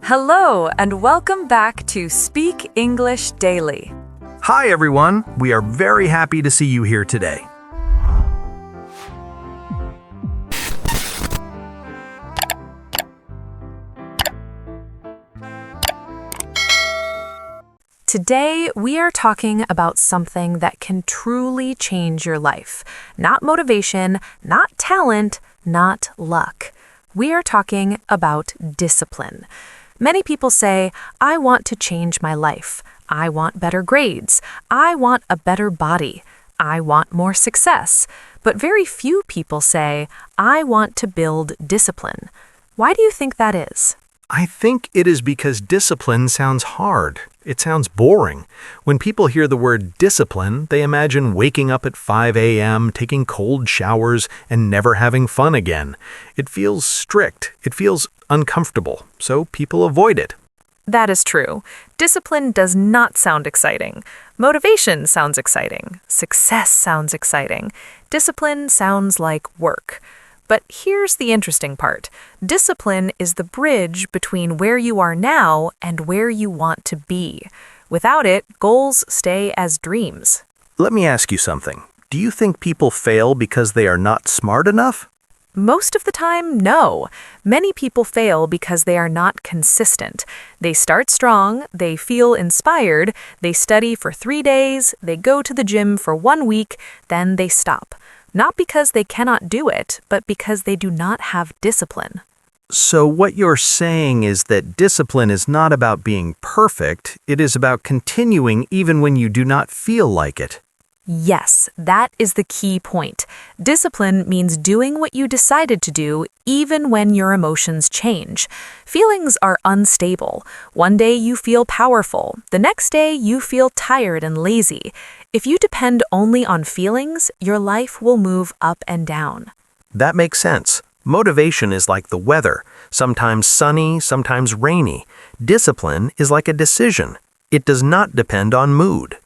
Hello, and welcome back to Speak English Daily. Hi, everyone. We are very happy to see you here today. Today, we are talking about something that can truly change your life. Not motivation, not talent, not luck. We are talking about discipline. Many people say, I want to change my life. I want better grades. I want a better body. I want more success. But very few people say, I want to build discipline. Why do you think that is? I think it is because discipline sounds hard. It sounds boring. When people hear the word discipline, they imagine waking up at 5 a.m., taking cold showers, and never having fun again. It feels strict. It feels uncomfortable, so people avoid it. That is true. Discipline does not sound exciting. Motivation sounds exciting. Success sounds exciting. Discipline sounds like work. But here's the interesting part. Discipline is the bridge between where you are now and where you want to be. Without it, goals stay as dreams. Let me ask you something. Do you think people fail because they are not smart enough? Most of the time, no. Many people fail because they are not consistent. They start strong, they feel inspired, they study for 3 days, they go to the gym for 1 week, then they stop. Not because they cannot do it, but because they do not have discipline. So what you're saying is that discipline is not about being perfect, it is about continuing even when you do not feel like it. Yes, that is the key point. Discipline means doing what you decided to do even when your emotions change. Feelings are unstable. One day you feel powerful. The next day you feel tired and lazy. If you depend only on feelings, your life will move up and down. That makes sense. Motivation is like the weather, sometimes sunny, sometimes rainy. Discipline is like a decision. It does not depend on mood.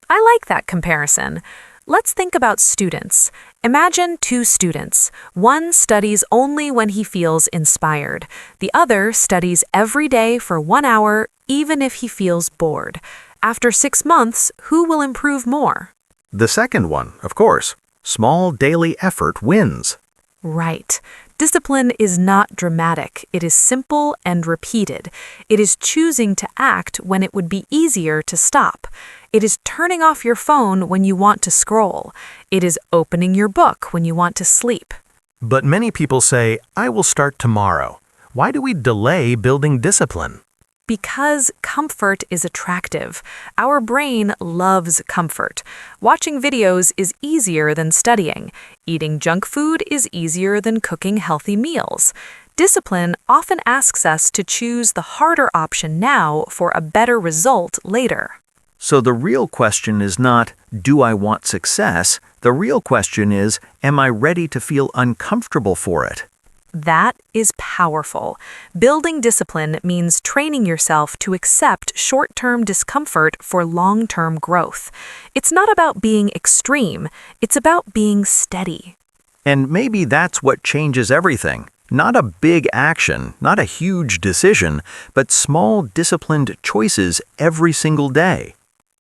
I like that comparison. Let's think about students. Imagine 2 students. One studies only when he feels inspired. The other studies every day for 1 hour, even if he feels bored. After 6 months, who will improve more? The second one, of course. Small daily effort wins. Right. Discipline is not dramatic. It is simple and repeated. It is choosing to act when it would be easier to stop. It is turning off your phone when you want to scroll. It is opening your book when you want to sleep. But many people say, I will start tomorrow. Why do we delay building discipline? Because comfort is attractive. Our brain loves comfort. Watching videos is easier than studying. Eating junk food is easier than cooking healthy meals. Discipline often asks us to choose the harder option now for a better result later. So the real question is not, do I want success? The real question is, am I ready to feel uncomfortable for it? That is powerful. Building discipline means training yourself to accept short-term discomfort for long-term growth. It's not about being extreme, it's about being steady. And maybe that's what changes everything. Not a big action, not a huge decision, but small disciplined choices every single day.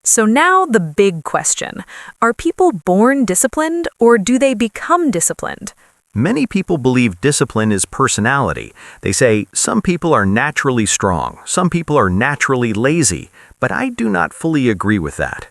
So now the big question. Are people born disciplined or do they become disciplined? Many people believe discipline is personality. They say some people are naturally strong, some people are naturally lazy, but I do not fully agree with that.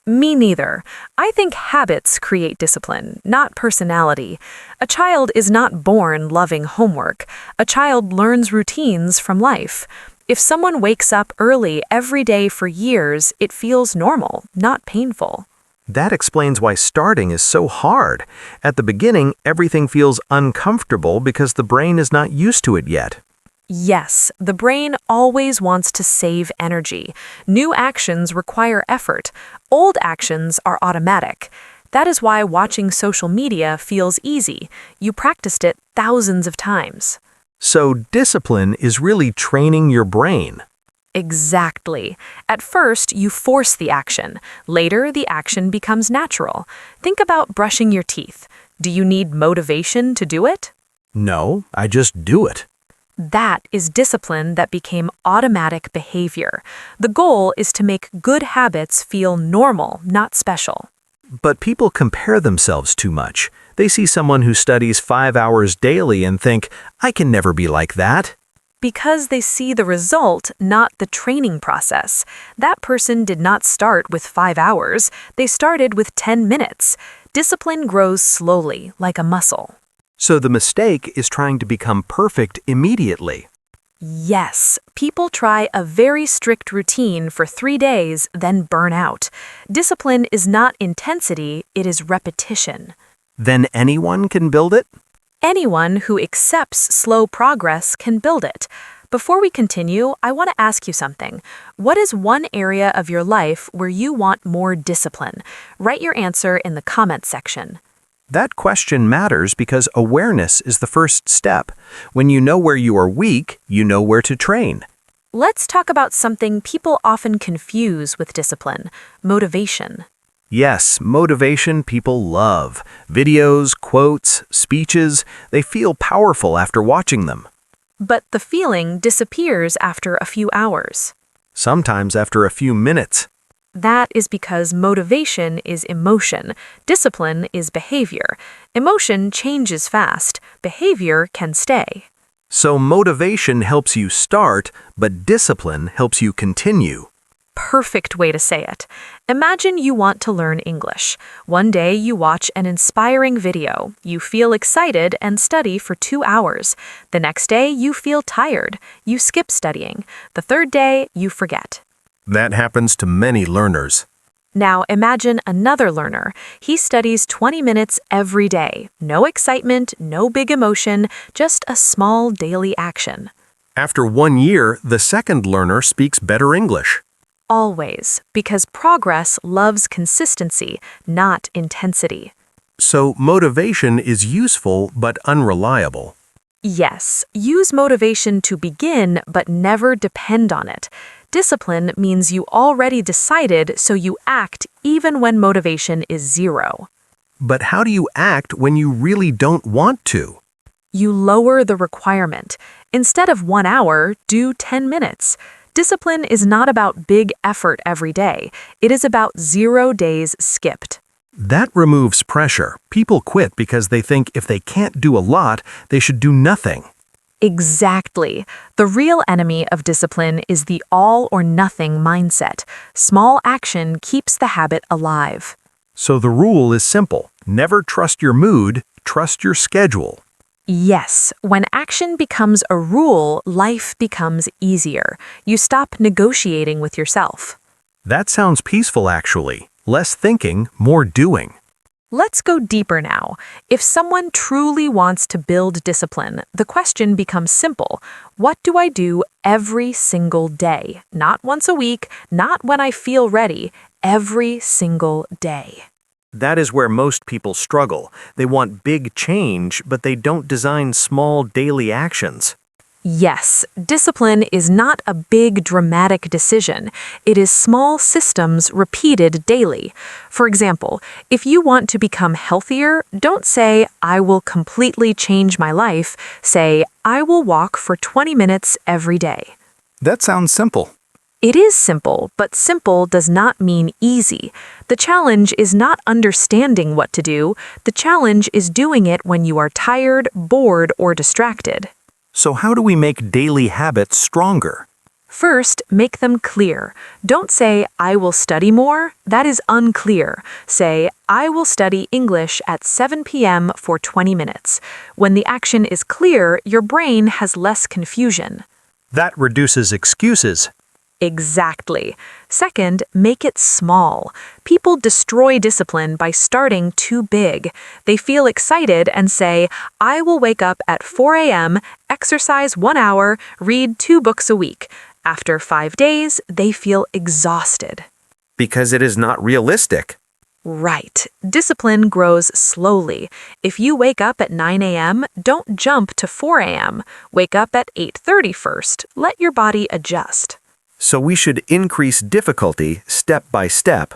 Me neither. I think habits create discipline, not personality. A child is not born loving homework. A child learns routines from life. If someone wakes up early every day for years, it feels normal, not painful. That explains why starting is so hard. At the beginning, everything feels uncomfortable because the brain is not used to it yet. Yes, the brain always wants to save energy. New actions require effort. Old actions are automatic. That is why watching social media feels easy. You practiced it thousands of times. So discipline is really training your brain. Exactly. At first, you force the action. Later, the action becomes natural. Think about brushing your teeth. Do you need motivation to do it? No, I just do it. That is discipline that became automatic behavior. The goal is to make good habits feel normal, not special. But people compare themselves too much. They see someone who studies 5 hours daily and think, I can never be like that. Because they see the result, not the training process. That person did not start with 5 hours. They started with 10 minutes. Discipline grows slowly, like a muscle. So the mistake is trying to become perfect immediately. Yes, people try a very strict routine for 3 days, then burn out. Discipline is not intensity, it is repetition. Then anyone can build it? Anyone who accepts slow progress can build it. Before we continue, I want to ask you something. What is one area of your life where you want more discipline? Write your answer in the comments section. That question matters because awareness is the first step. When you know where you are weak, you know where to train. Let's talk about something people often confuse with discipline: motivation. Yes, motivation people love. Videos, quotes, speeches, they feel powerful after watching them. But the feeling disappears after a few hours. Sometimes after a few minutes. That is because motivation is emotion. Discipline is behavior. Emotion changes fast. Behavior can stay. So motivation helps you start, but discipline helps you continue. Perfect way to say it. Imagine you want to learn English. One day you watch an inspiring video. You feel excited and study for 2 hours. The next day you feel tired. You skip studying. The third day you forget. That happens to many learners. Now imagine another learner. He studies 20 minutes every day. No excitement, no big emotion, just a small daily action. After 1 year, the second learner speaks better English. Always, because progress loves consistency, not intensity. So motivation is useful but unreliable. Yes, use motivation to begin, but never depend on it. Discipline means you already decided, so you act even when motivation is zero. But how do you act when you really don't want to? You lower the requirement. Instead of 1 hour, do 10 minutes. Discipline is not about big effort every day. It is about 0 days skipped. That removes pressure. People quit because they think if they can't do a lot, they should do nothing. Exactly. The real enemy of discipline is the all or nothing mindset. Small action keeps the habit alive. So the rule is simple. Never trust your mood, trust your schedule. Yes, when action becomes a rule, life becomes easier. You stop negotiating with yourself. That sounds peaceful, actually. Less thinking, more doing. Let's go deeper now. If someone truly wants to build discipline, the question becomes simple. What do I do every single day? Not once a week, not when I feel ready, every single day. That is where most people struggle. They want big change, but they don't design small daily actions. Yes, discipline is not a big dramatic decision. It is small systems repeated daily. For example, if you want to become healthier, don't say, I will completely change my life. Say, I will walk for 20 minutes every day. That sounds simple. It is simple, but simple does not mean easy. The challenge is not understanding what to do. The challenge is doing it when you are tired, bored, or distracted. So how do we make daily habits stronger? First, make them clear. Don't say, I will study more. That is unclear. Say, I will study English at 7 p.m. for 20 minutes. When the action is clear, your brain has less confusion. That reduces excuses. Exactly. Second, make it small. People destroy discipline by starting too big. They feel excited and say, I will wake up at 4 a.m., exercise 1 hour, read 2 books a week. After 5 days, they feel exhausted. Because it is not realistic. Right. Discipline grows slowly. If you wake up at 9 a.m., don't jump to 4 a.m. Wake up at 8:30 first. Let your body adjust. So we should increase difficulty step by step.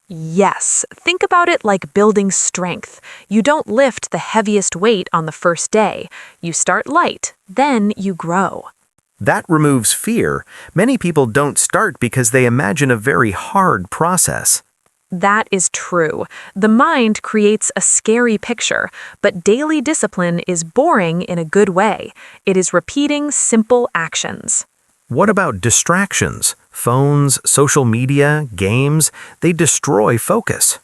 Yes, think about it like building strength. You don't lift the heaviest weight on the first day. You start light, then you grow. That removes fear. Many people don't start because they imagine a very hard process. That is true. The mind creates a scary picture, but daily discipline is boring in a good way. It is repeating simple actions. What about distractions? Phones, social media, games, they destroy focus.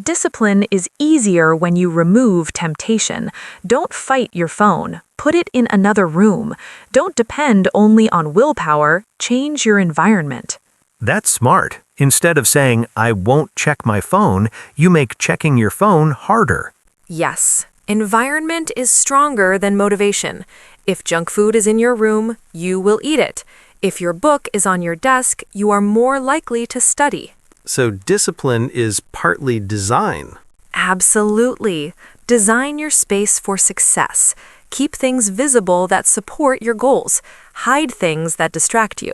Discipline is easier when you remove temptation. Don't fight your phone. Put it in another room. Don't depend only on willpower. Change your environment. That's smart. Instead of saying, I won't check my phone, you make checking your phone harder. Yes, environment is stronger than motivation. If junk food is in your room, you will eat it. If your book is on your desk, you are more likely to study. So discipline is partly design. Absolutely. Design your space for success. Keep things visible that support your goals. Hide things that distract you.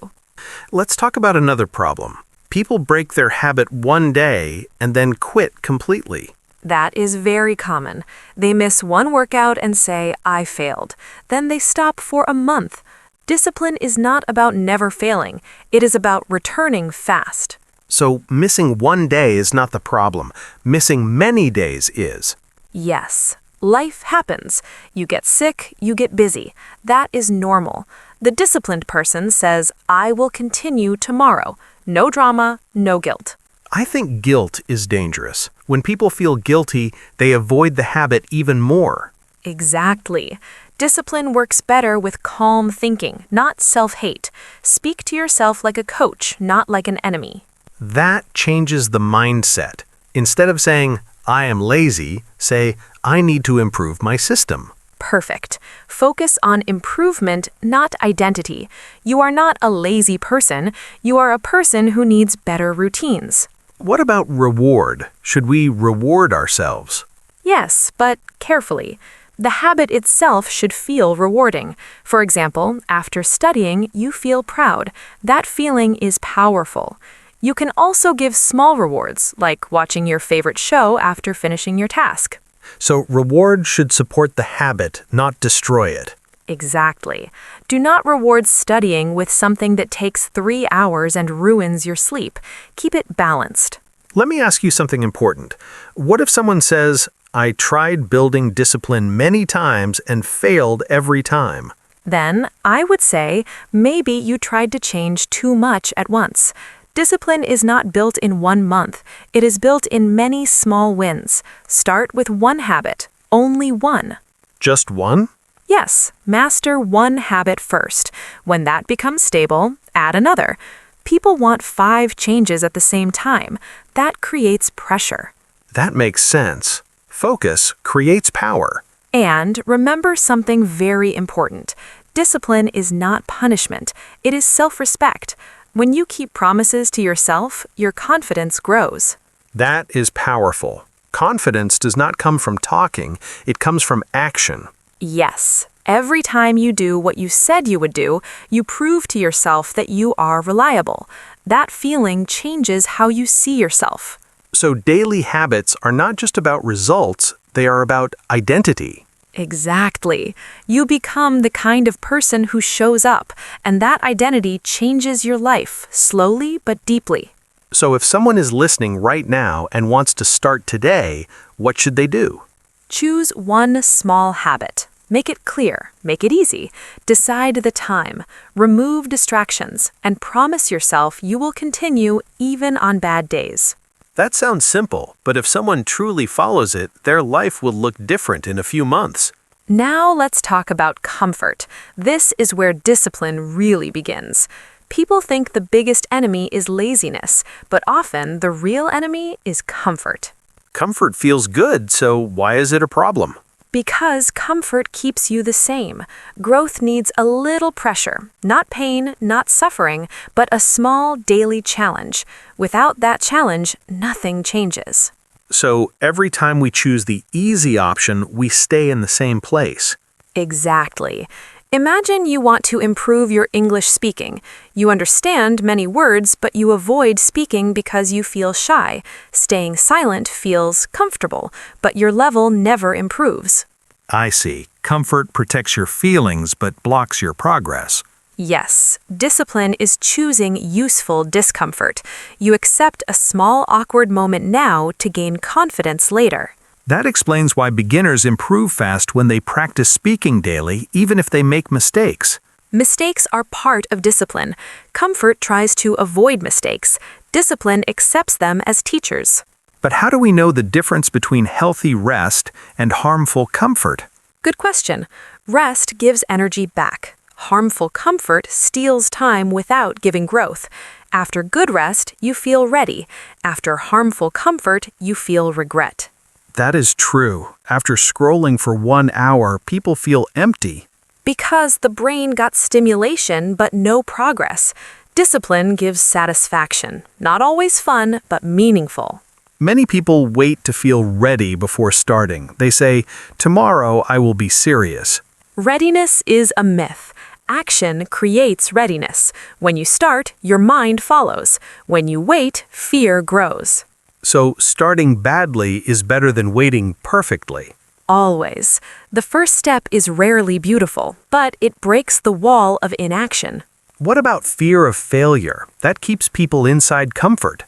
Let's talk about another problem. People break their habit one day and then quit completely. That is very common. They miss one workout and say, I failed. Then they stop for a month. Discipline is not about never failing. It is about returning fast. So missing one day is not the problem. Missing many days is. Yes, life happens. You get sick, you get busy. That is normal. The disciplined person says, I will continue tomorrow. No drama, no guilt. I think guilt is dangerous. When people feel guilty, they avoid the habit even more. Exactly. Discipline works better with calm thinking, not self-hate. Speak to yourself like a coach, not like an enemy. That changes the mindset. Instead of saying, I am lazy, say, I need to improve my system. Perfect. Focus on improvement, not identity. You are not a lazy person. You are a person who needs better routines. What about reward? Should we reward ourselves? Yes, but carefully. The habit itself should feel rewarding. For example, after studying, you feel proud. That feeling is powerful. You can also give small rewards, like watching your favorite show after finishing your task. So reward should support the habit, not destroy it. Exactly. Do not reward studying with something that takes 3 hours and ruins your sleep. Keep it balanced. Let me ask you something important. What if someone says, I tried building discipline many times and failed every time? Then, I would say, maybe you tried to change too much at once. Discipline is not built in 1 month. It is built in many small wins. Start with one habit, only one. Just one? Yes, master one habit first. When that becomes stable, add another. People want 5 changes at the same time. That creates pressure. That makes sense. Focus creates power. And remember something very important. Discipline is not punishment. It is self-respect. When you keep promises to yourself, your confidence grows. That is powerful. Confidence does not come from talking, it comes from action. Yes, every time you do what you said you would do, you prove to yourself that you are reliable. That feeling changes how you see yourself. So daily habits are not just about results, they are about identity. Exactly. You become the kind of person who shows up, and that identity changes your life, slowly but deeply. So if someone is listening right now and wants to start today, what should they do? Choose one small habit. Make it clear, make it easy. Decide the time, remove distractions, and promise yourself you will continue even on bad days. That sounds simple, but if someone truly follows it, their life will look different in a few months. Now let's talk about comfort. This is where discipline really begins. People think the biggest enemy is laziness, but often the real enemy is comfort. Comfort feels good, so why is it a problem? Because comfort keeps you the same. Growth needs a little pressure, not pain, not suffering, but a small daily challenge. Without that challenge, nothing changes. So every time we choose the easy option, we stay in the same place. Exactly. Imagine you want to improve your English speaking. You understand many words, but you avoid speaking because you feel shy. Staying silent feels comfortable, but your level never improves. I see. Comfort protects your feelings but blocks your progress. Yes, discipline is choosing useful discomfort. You accept a small awkward moment now to gain confidence later. That explains why beginners improve fast when they practice speaking daily, even if they make mistakes. Mistakes are part of discipline. Comfort tries to avoid mistakes. Discipline accepts them as teachers. But how do we know the difference between healthy rest and harmful comfort? Good question. Rest gives energy back. Harmful comfort steals time without giving growth. After good rest, you feel ready. After harmful comfort, you feel regret. That is true. After scrolling for 1 hour, people feel empty. Because the brain got stimulation but no progress. Discipline gives satisfaction. Not always fun, but meaningful. Many people wait to feel ready before starting. They say, "Tomorrow I will be serious." Readiness is a myth. Action creates readiness. When you start, your mind follows. When you wait, fear grows. So starting badly is better than waiting perfectly. Always. The first step is rarely beautiful, but it breaks the wall of inaction. What about fear of failure? That keeps people inside comfort.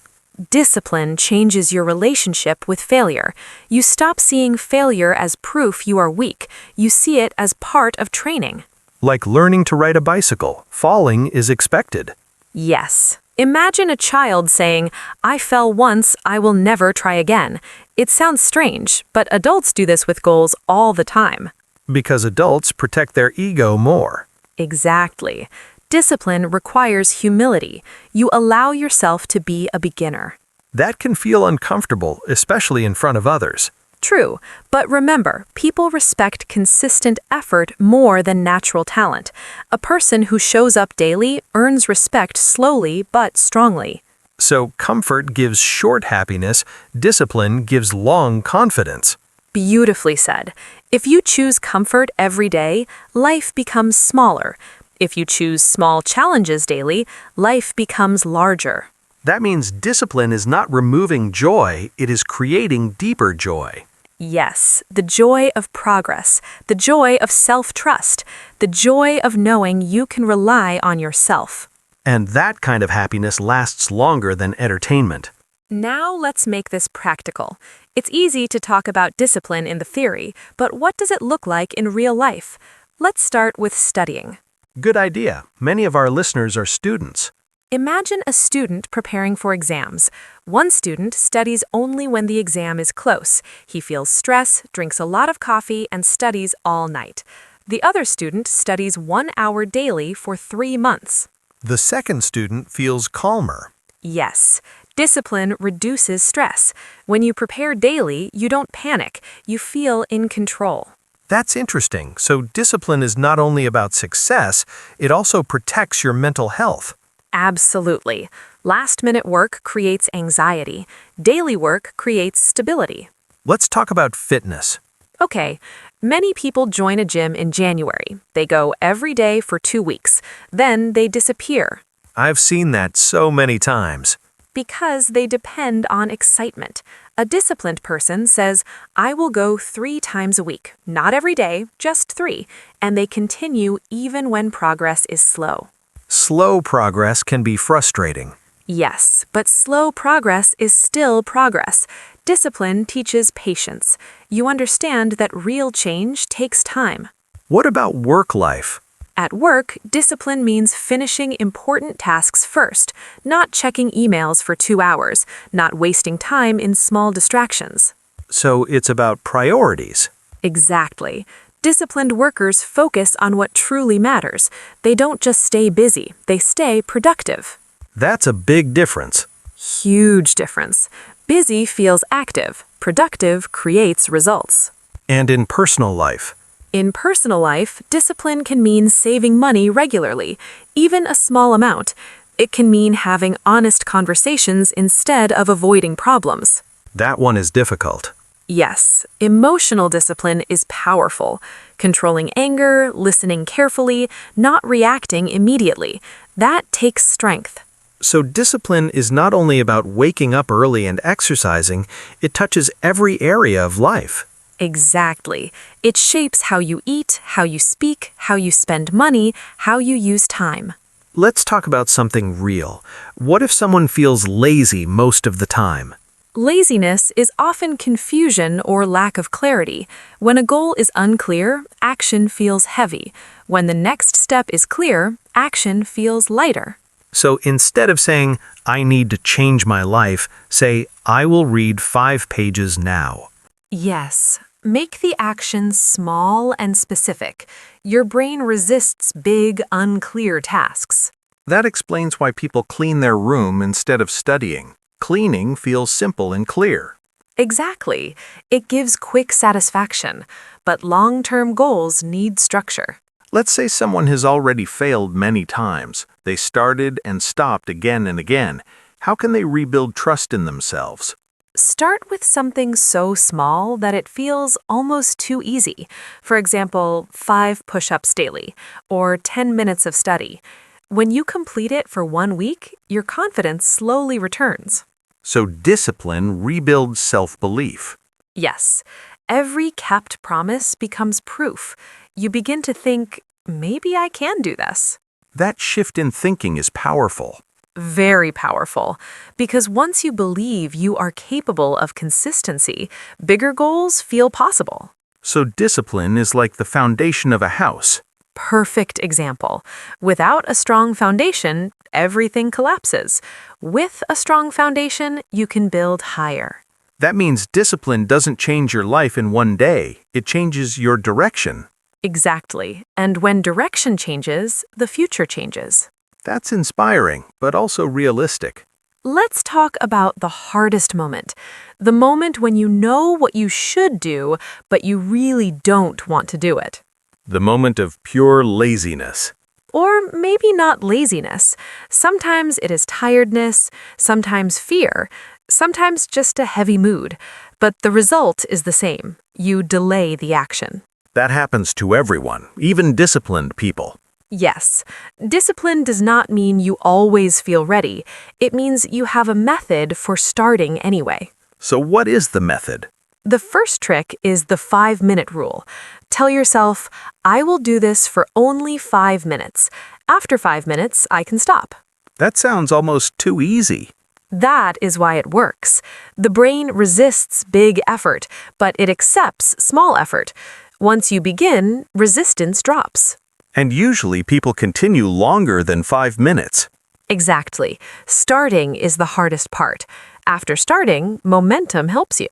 Discipline changes your relationship with failure. You stop seeing failure as proof you are weak. You see it as part of training. Like learning to ride a bicycle, falling is expected. Yes. Imagine a child saying, "I fell once, I will never try again." It sounds strange, but adults do this with goals all the time. Because adults protect their ego more. Exactly. Discipline requires humility. You allow yourself to be a beginner. That can feel uncomfortable, especially in front of others. True, but remember, people respect consistent effort more than natural talent. A person who shows up daily earns respect slowly but strongly. So comfort gives short happiness, discipline gives long confidence. Beautifully said. If you choose comfort every day, life becomes smaller. If you choose small challenges daily, life becomes larger. That means discipline is not removing joy, it is creating deeper joy. Yes, the joy of progress, the joy of self-trust, the joy of knowing you can rely on yourself. And that kind of happiness lasts longer than entertainment. Now let's make this practical. It's easy to talk about discipline in the theory, but what does it look like in real life? Let's start with studying. Good idea. Many of our listeners are students. Imagine a student preparing for exams. One student studies only when the exam is close. He feels stress, drinks a lot of coffee, and studies all night. The other student studies 1 hour daily for 3 months. The second student feels calmer. Yes, discipline reduces stress. When you prepare daily, you don't panic. You feel in control. That's interesting. So discipline is not only about success, it also protects your mental health. Absolutely. Last-minute work creates anxiety. Daily work creates stability. Let's talk about fitness. Okay, many people join a gym in January. They go every day for 2 weeks. Then they disappear I've seen that so many times. because they depend on excitement. A disciplined person says, "I will go 3 times a week. Not every day, just 3." And they continue even when progress is slow. Slow progress can be frustrating. Yes, but slow progress is still progress. Discipline teaches patience. You understand that real change takes time. What about work life? At work, discipline means finishing important tasks first, not checking emails for 2 hours, not wasting time in small distractions. So it's about priorities. Exactly. Disciplined workers focus on what truly matters. They don't just stay busy, they stay productive. That's a big difference. Huge difference. Busy feels active. Productive creates results. And in personal life, In personal life, discipline can mean saving money regularly, even a small amount. It can mean having honest conversations instead of avoiding problems. that one is difficult. Yes, emotional discipline is powerful. controlling anger, listening carefully, not reacting immediately. That takes strength. So discipline is not only about waking up early and exercising, it touches every area of life. Exactly. It shapes how you eat, how you speak, how you spend money, how you use time. Let's talk about something real. What if someone feels lazy most of the time? Laziness is often confusion or lack of clarity. When a goal is unclear, action feels heavy. When the next step is clear, action feels lighter. So instead of saying, I need to change my life, say, I will read 5 pages now. Yes. Make the action small and specific. Your brain resists big, unclear tasks. That explains why people clean their room instead of studying. Cleaning feels simple and clear. Exactly. It gives quick satisfaction, but long-term goals need structure. Let's say someone has already failed many times. They started and stopped again and again. How can they rebuild trust in themselves? Start with something so small that it feels almost too easy. For example, 5 push-ups daily or 10 minutes of study. When you complete it for 1 week, your confidence slowly returns. So discipline rebuilds self-belief. Yes, every kept promise becomes proof. You begin to think, maybe I can do this. That shift in thinking is powerful. Very powerful, because once you believe you are capable of consistency, bigger goals feel possible. So discipline is like the foundation of a house. Perfect example. Without a strong foundation, everything collapses. With a strong foundation, you can build higher. That means discipline doesn't change your life in one day. It changes your direction. Exactly. And when direction changes, the future changes. That's inspiring, but also realistic. Let's talk about the hardest moment. The moment when you know what you should do, but you really don't want to do it. The moment of pure laziness. Or maybe not laziness. Sometimes it is tiredness, sometimes fear, sometimes just a heavy mood. But the result is the same. You delay the action. That happens to everyone, even disciplined people. Yes, discipline does not mean you always feel ready. It means you have a method for starting anyway. So what is the method? The first trick is the 5-minute rule. Tell yourself, I will do this for only 5 minutes. After 5 minutes, I can stop. That sounds almost too easy. That is why it works. The brain resists big effort, but it accepts small effort. Once you begin, resistance drops. And usually people continue longer than 5 minutes. Exactly. Starting is the hardest part. After starting, momentum helps you.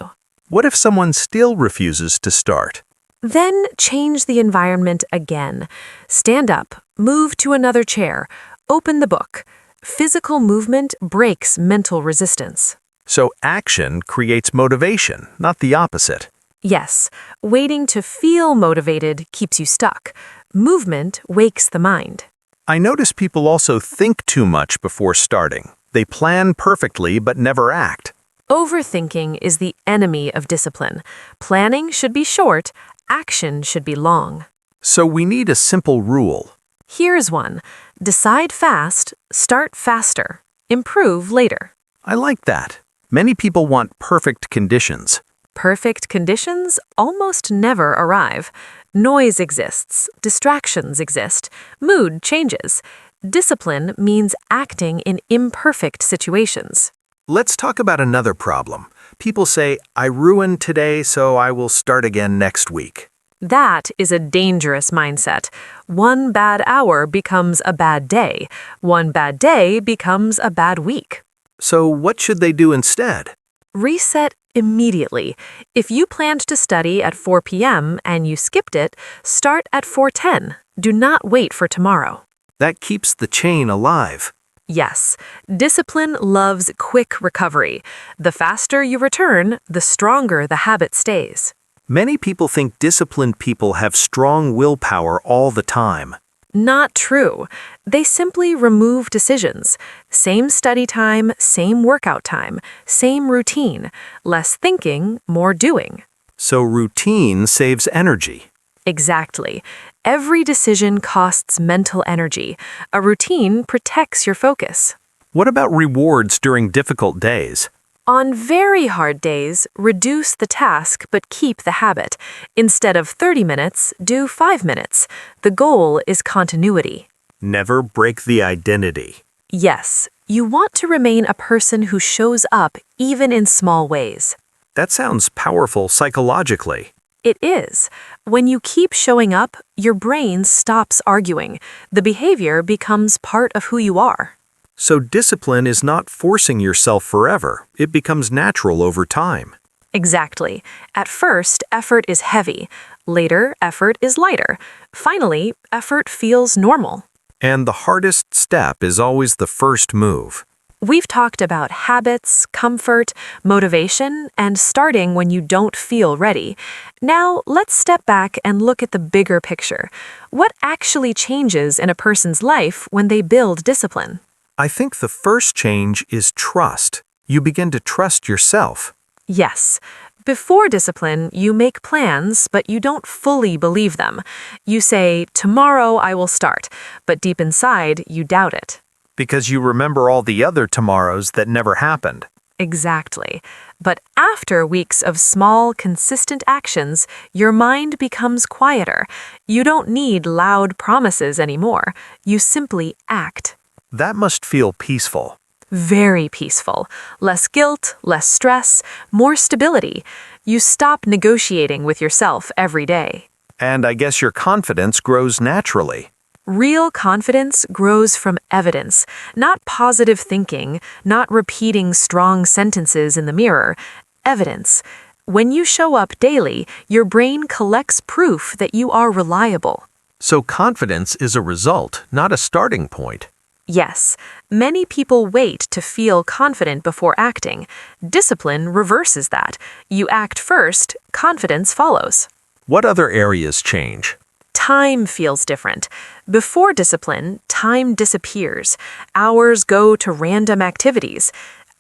What if someone still refuses to start? Then change the environment again. Stand up, move to another chair, open the book. Physical movement breaks mental resistance. So action creates motivation, not the opposite. Yes, waiting to feel motivated keeps you stuck. Movement wakes the mind. I notice people also think too much before starting. They plan perfectly but never act. Overthinking is the enemy of discipline. Planning should be short, action should be long. So we need a simple rule. Here's one. Decide fast, start faster, improve later. I like that. Many people want perfect conditions. Perfect conditions almost never arrive. Noise exists, distractions exist, mood changes. Discipline means acting in imperfect situations. Let's talk about another problem. People say, I ruined today, so I will start again next week. That is a dangerous mindset. One bad hour becomes a bad day. One bad day becomes a bad week. So what should they do instead? Reset immediately. If you planned to study at 4 p.m. and you skipped it, start at 4:10. Do not wait for tomorrow. That keeps the chain alive. Yes, discipline loves quick recovery. The faster you return, the stronger the habit stays. Many people think disciplined people have strong willpower all the time. Not true. They simply remove decisions. Same study time, same workout time, same routine. Less thinking, more doing. So routine saves energy. Exactly. Every decision costs mental energy. A routine protects your focus. What about rewards during difficult days? On very hard days, reduce the task but keep the habit. Instead of 30 minutes, do 5 minutes. The goal is continuity. Never break the identity. Yes, you want to remain a person who shows up even in small ways. That sounds powerful psychologically. It is. When you keep showing up, your brain stops arguing. The behavior becomes part of who you are. So discipline is not forcing yourself forever. It becomes natural over time. Exactly. At first, effort is heavy. Later, effort is lighter. Finally, effort feels normal. And the hardest step is always the first move. We've talked about habits, comfort, motivation, and starting when you don't feel ready. Now, let's step back and look at the bigger picture. What actually changes in a person's life when they build discipline? I think the first change is trust. You begin to trust yourself. Yes. Before discipline, you make plans, but you don't fully believe them. You say, tomorrow I will start, but deep inside, you doubt it. Because you remember all the other tomorrows that never happened. Exactly. But after weeks of small, consistent actions, your mind becomes quieter. You don't need loud promises anymore. You simply act. That must feel peaceful. Very peaceful. Less guilt, less stress, more stability. You stop negotiating with yourself every day. And I guess your confidence grows naturally. Real confidence grows from evidence, not positive thinking, not repeating strong sentences in the mirror. Evidence. When you show up daily, your brain collects proof that you are reliable. So confidence is a result, not a starting point. Yes, many people wait to feel confident before acting. Discipline reverses that. You act first, confidence follows. What other areas change? Time feels different. Before discipline, time disappears. Hours go to random activities.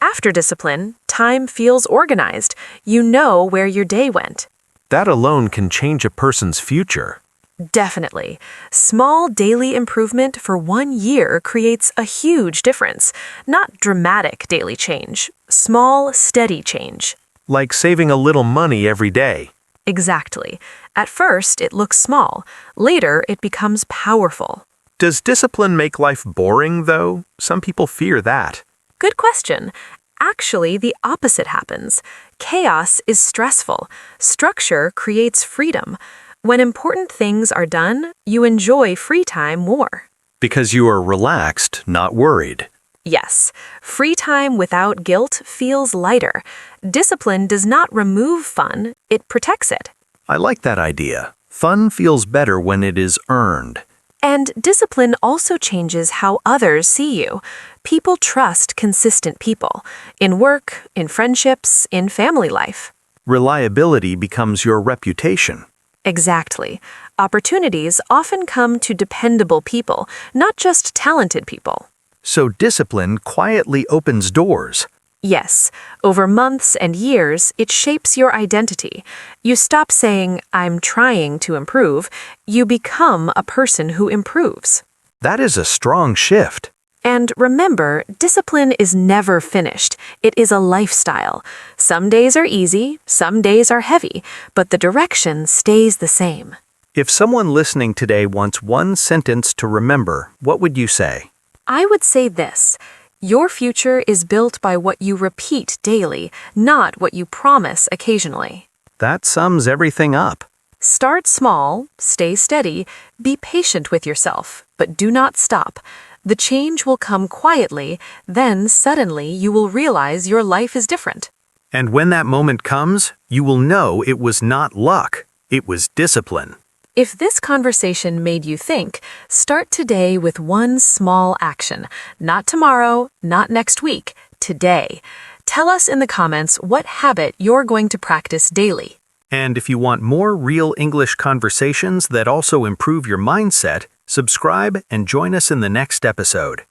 After discipline, time feels organized. You know where your day went. That alone can change a person's future. Definitely. Small daily improvement for 1 year creates a huge difference. Not dramatic daily change. Small, steady change. Like saving a little money every day. Exactly. At first, it looks small. Later, it becomes powerful. Does discipline make life boring, though? Some people fear that. Good question. Actually, the opposite happens. Chaos is stressful. Structure creates freedom. When important things are done, you enjoy free time more. Because you are relaxed, not worried. Yes, free time without guilt feels lighter. Discipline does not remove fun, it protects it. I like that idea. Fun feels better when it is earned. And discipline also changes how others see you. People trust consistent people in work, in friendships, in family life. Reliability becomes your reputation. Exactly. Opportunities often come to dependable people, not just talented people. So discipline quietly opens doors. Yes, over months and years, it shapes your identity. You stop saying, I'm trying to improve. You become a person who improves. That is a strong shift. And remember, discipline is never finished. It is a lifestyle. Some days are easy, some days are heavy, but the direction stays the same. If someone listening today wants one sentence to remember, what would you say? I would say this. Your future is built by what you repeat daily, not what you promise occasionally. That sums everything up. Start small, stay steady, be patient with yourself, but do not stop. The change will come quietly, then suddenly you will realize your life is different. And when that moment comes, you will know it was not luck, it was discipline. If this conversation made you think, start today with one small action. Not tomorrow, not next week, today. Tell us in the comments what habit you're going to practice daily. And if you want more real English conversations that also improve your mindset, subscribe and join us in the next episode.